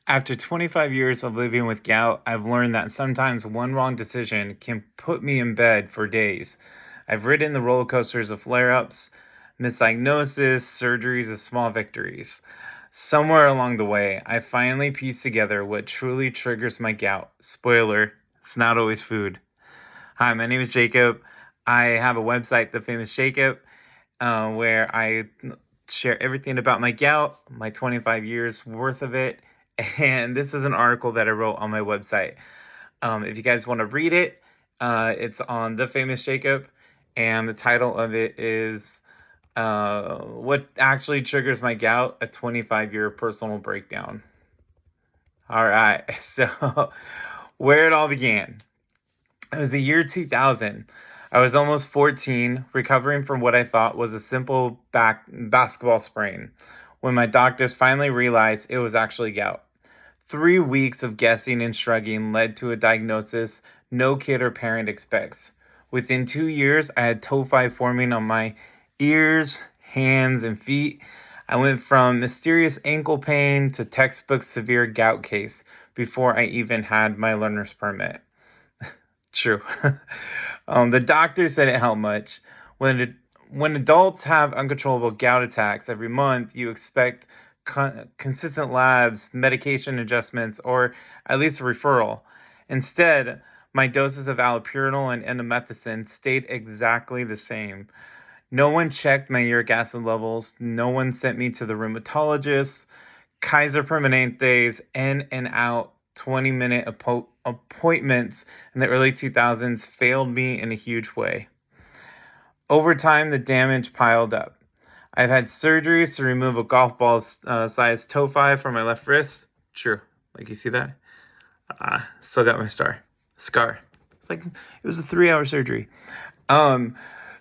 After 25 years of living with gout, I've learned that sometimes one wrong decision can put me in bed for days. I've ridden the roller coasters of flare ups, misdiagnosis, surgeries, and small victories. Somewhere along the way, I finally pieced together what truly triggers my gout. Spoiler, it's not always food. Hi, my name is Jacob. I have a website, The Famous Jacob, where I share everything about my gout, my 25 years worth of it. And this is an article that I wrote on my website. If you guys want to read it, it's on The Famous Jacob. And the title of it is What Actually Triggers My Gout, a 25-year personal breakdown. All right. So, where it all began. It was the year 2000. I was almost 14, recovering from what I thought was a simple basketball sprain, when my doctors finally realized it was actually gout. 3 weeks of guessing and shrugging led to a diagnosis no kid or parent expects. Within 2 years, I had tophi forming on my ears, hands, and feet. I went from mysterious ankle pain to textbook severe gout case before I even had my learner's permit. True. The doctor said it helped much. When it, when adults have uncontrollable gout attacks every month, you expect consistent labs, medication adjustments, or at least a referral. Instead, my doses of allopurinol and endomethacin stayed exactly the same. No one checked my uric acid levels. No one sent me to the rheumatologist. Kaiser Permanente's in and out 20-minute appointments in the early 2000s failed me in a huge way. Over time, the damage piled up. I've had surgeries to remove a golf ball sized tophi from my left wrist. True. Like, you see that? Still got my scar. It's like, it was a 3-hour surgery. Um,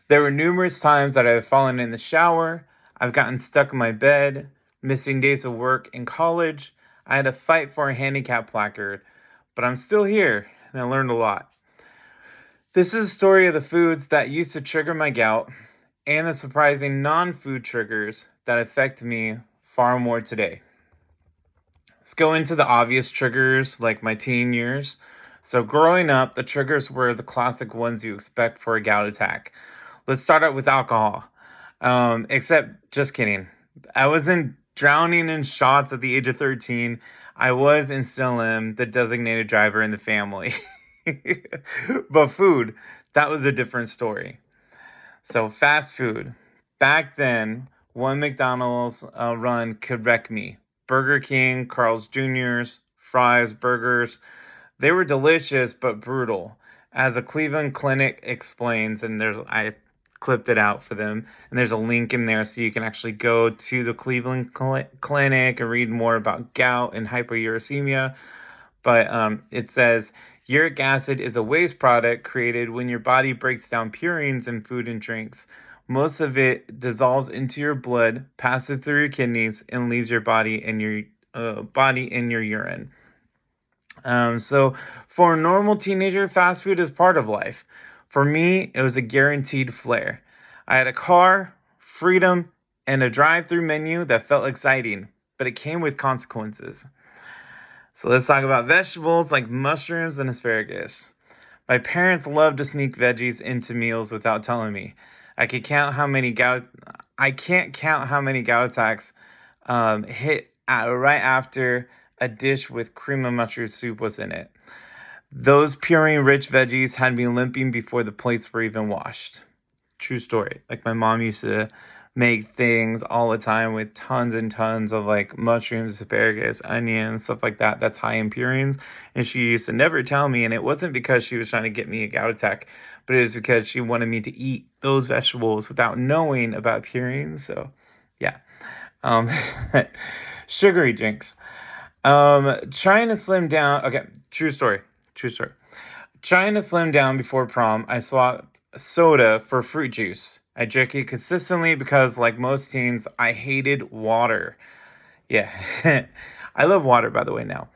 there were numerous times that I've fallen in the shower. I've gotten stuck in my bed, missing days of work in college. I had to fight for a handicap placard, but I'm still here, and I learned a lot. This is a story of the foods that used to trigger my gout and the surprising non-food triggers that affect me far more today. Let's go into the obvious triggers like my teen years. So growing up, the triggers were the classic ones you expect for a gout attack. Let's start out with alcohol. Except, just kidding. I wasn't drowning in shots at the age of 13. I was and still am the designated driver in the family. But food, that was a different story. So fast food. Back then, one McDonald's run could wreck me. Burger King, Carl's Jr.'s, fries, burgers, they were delicious but brutal. As a Cleveland Clinic explains, and I clipped it out for them, and there's a link in there so you can actually go to the Cleveland Clinic and read more about gout and hyperuricemia. But it says uric acid is a waste product created when your body breaks down purines in food and drinks. Most of it dissolves into your blood, passes through your kidneys, and leaves your body in your urine. So for a normal teenager, fast food is part of life. For me, it was a guaranteed flare. I had a car, freedom, and a drive-through menu that felt exciting, but it came with consequences. So let's talk about vegetables like mushrooms and asparagus. My parents loved to sneak veggies into meals without telling me. I could count how many gout. I can't count how many gout attacks hit right after a dish with cream of mushroom soup was in it. Those purine-rich veggies had me limping before the plates were even washed. True story. Like, my mom used to make things all the time with tons and tons of like mushrooms, asparagus, onions, stuff like that. That's high in purines. And she used to never tell me. And it wasn't because she was trying to get me a gout attack, but it was because she wanted me to eat those vegetables without knowing about purines. So, yeah. Um, Sugary drinks. Trying to slim down. Okay, true story. True story. Trying to slim down before prom, I swapped soda for fruit juice. I drank it consistently because, like most teens, I hated water. Yeah, I love water, by the way, now.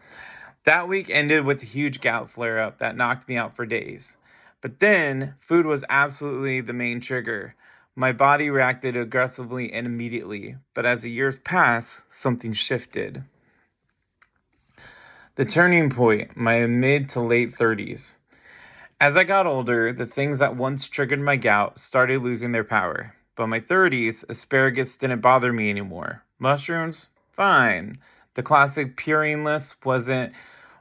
That week ended with a huge gout flare up that knocked me out for days. But then, food was absolutely the main trigger. My body reacted aggressively and immediately, but as the years passed, something shifted. The turning point, my mid to late 30s. As I got older, the things that once triggered my gout started losing their power. By my 30s, asparagus didn't bother me anymore. Mushrooms? Fine. The classic Purine list wasn't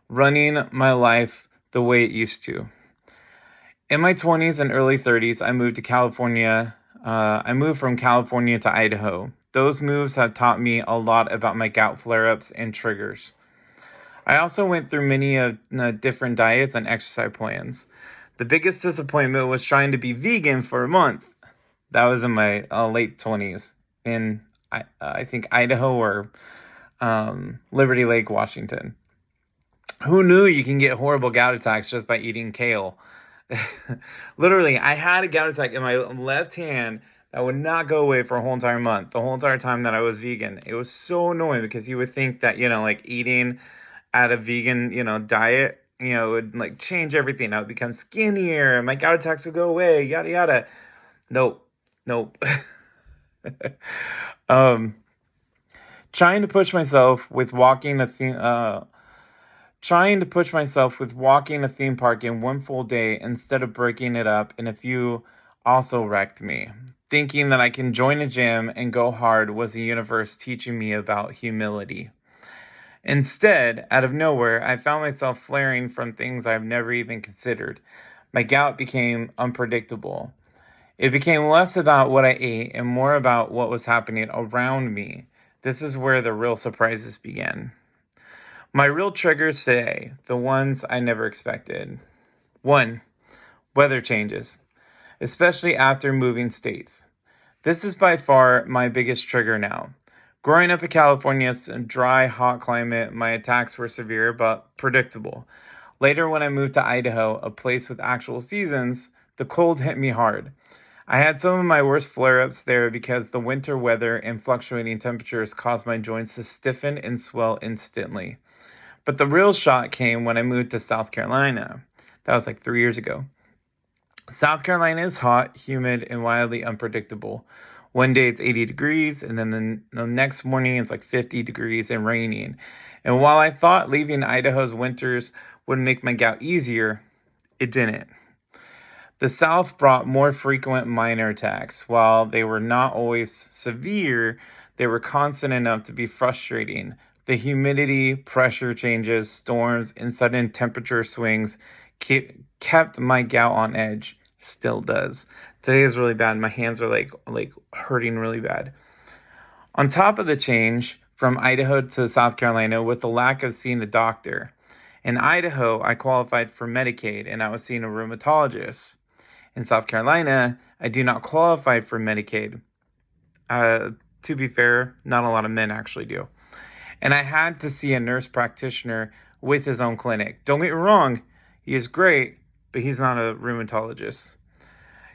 running my life the way it used to. In my 20s and early 30s, I moved to California. I moved from California to Idaho. Those moves have taught me a lot about my gout flare ups and triggers. I also went through many different diets and exercise plans. The biggest disappointment was trying to be vegan for a month. That was in my late 20s in, I think, Idaho or Liberty Lake, Washington. Who knew you can get horrible gout attacks just by eating kale? Literally, I had a gout attack in my left hand that would not go away for a whole entire month, the whole entire time that I was vegan. It was so annoying because you would think that, like eating at a vegan, diet, would like change everything. I would become skinnier, my gout attacks would go away, yada yada. Nope. um, trying to push myself with walking a theme. Trying to push myself with walking a theme park in one full day instead of breaking it up in a few also wrecked me. Thinking that I can join a gym and go hard was the universe teaching me about humility. Instead, out of nowhere, I found myself flaring from things I've never even considered. My gout became unpredictable. It became less about what I ate and more about what was happening around me. This is where the real surprises began. My real triggers today, the ones I never expected. 1. Weather changes, especially after moving states. This is by far my biggest trigger now. Growing up in California's dry, hot climate, my attacks were severe but predictable. Later, when I moved to Idaho, a place with actual seasons, the cold hit me hard. I had some of my worst flare-ups there because the winter weather and fluctuating temperatures caused my joints to stiffen and swell instantly. But the real shock came when I moved to South Carolina. That was like 3 years ago. South Carolina is hot, humid, and wildly unpredictable. One day it's 80 degrees, and then the next morning it's like 50 degrees and raining. And while I thought leaving Idaho's winters would make my gout easier, it didn't. The South brought more frequent minor attacks. While they were not always severe, they were constant enough to be frustrating. The humidity, pressure changes, storms, and sudden temperature swings kept my gout on edge. Still does. Today is really bad. My hands are like hurting really bad. On top of the change from Idaho to South Carolina with the lack of seeing a doctor. In Idaho, I qualified for Medicaid and I was seeing a rheumatologist. In South Carolina, I do not qualify for Medicaid. To be fair, not a lot of men actually do. And I had to see a nurse practitioner with his own clinic. Don't get me wrong, he is great, but he's not a rheumatologist.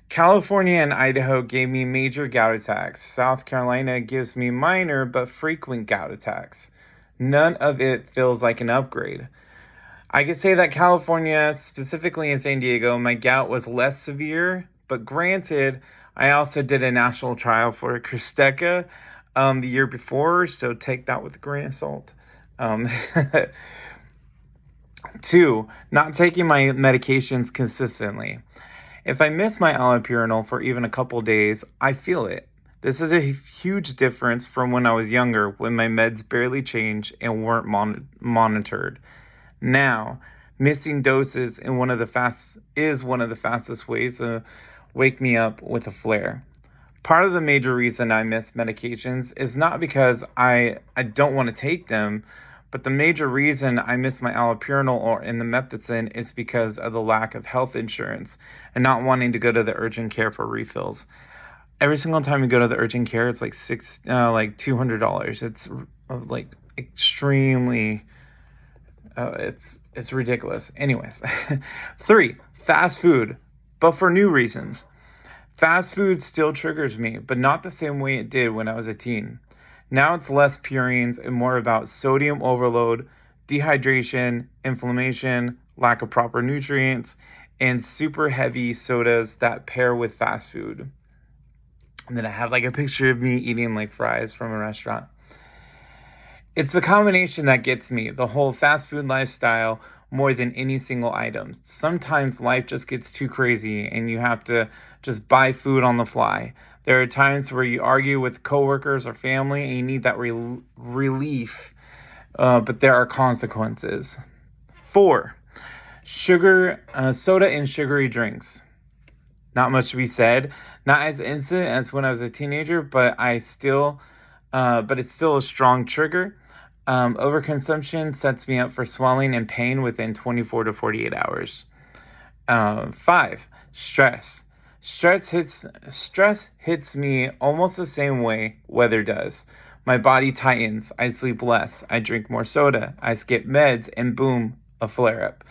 California and Idaho gave me major gout attacks. South Carolina gives me minor but frequent gout attacks. None of it feels like an upgrade. I could say that California, specifically in San Diego, my gout was less severe, but granted, I also did a national trial for Crysteka the year before, so take that with a grain of salt. 2, not taking my medications consistently. If I miss my allopurinol for even a couple days, I feel it. This is a huge difference from when I was younger, when my meds barely changed and weren't monitored. Now, missing doses is one of the fastest ways to wake me up with a flare. Part of the major reason I miss medications is not because I don't want to take them, but the major reason I miss my allopurinol or in the methicillin is because of the lack of health insurance and not wanting to go to the urgent care for refills. Every single time you go to the urgent care, it's like $200. It's like extremely. It's ridiculous. Anyways, 3, fast food, but for new reasons. Fast food still triggers me, but not the same way it did when I was a teen. Now it's less purines and more about sodium overload, dehydration, inflammation, lack of proper nutrients, and super heavy sodas that pair with fast food. And then I have like a picture of me eating like fries from a restaurant. It's the combination that gets me, the whole fast food lifestyle more than any single item. Sometimes life just gets too crazy and you have to just buy food on the fly. There are times where you argue with coworkers or family and you need that relief, but there are consequences. 4. Soda and sugary drinks. Not much to be said. Not as instant as when I was a teenager, but it's still a strong trigger. Overconsumption sets me up for swelling and pain within 24 to 48 hours. 5. Stress. Stress hits me almost the same way weather does. My body tightens. I sleep less. I drink more soda. I skip meds, and boom, a flare up.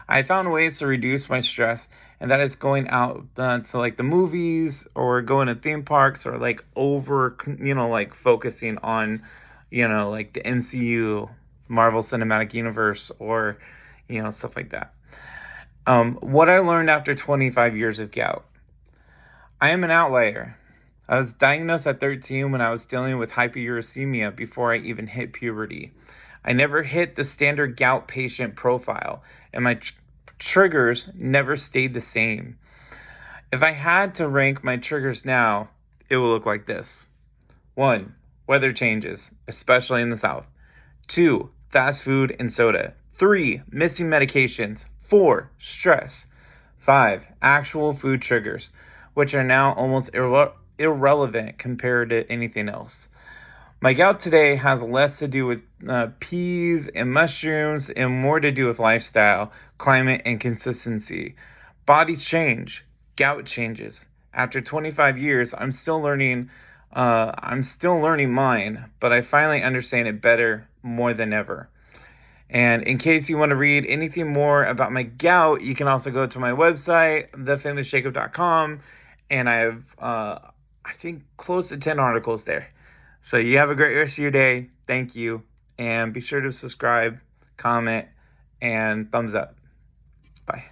I found ways to reduce my stress, and that is going out to like the movies or going to theme parks or like like focusing on, like the MCU, Marvel Cinematic Universe, or, stuff like that. What I learned after 25 years of gout. I am an outlier. I was diagnosed at 13 when I was dealing with hyperuricemia before I even hit puberty. I never hit the standard gout patient profile, and my triggers never stayed the same. If I had to rank my triggers now, it would look like this. 1. Weather changes, especially in the South. 2. Fast food and soda. 3. Missing medications. 4. Stress. 5. Actual food triggers, which are now almost irrelevant compared to anything else. My gout today has less to do with peas and mushrooms and more to do with lifestyle, climate, and consistency. Bodies change. Gout changes. After 25 years, I'm still learning mine, but I finally understand it better more than ever. And in case you want to read anything more about my gout, you can also go to my website, thefamousjacob.com, and I have, I think, close to 10 articles there. So you have a great rest of your day. Thank you. And be sure to subscribe, comment, and thumbs up. Bye.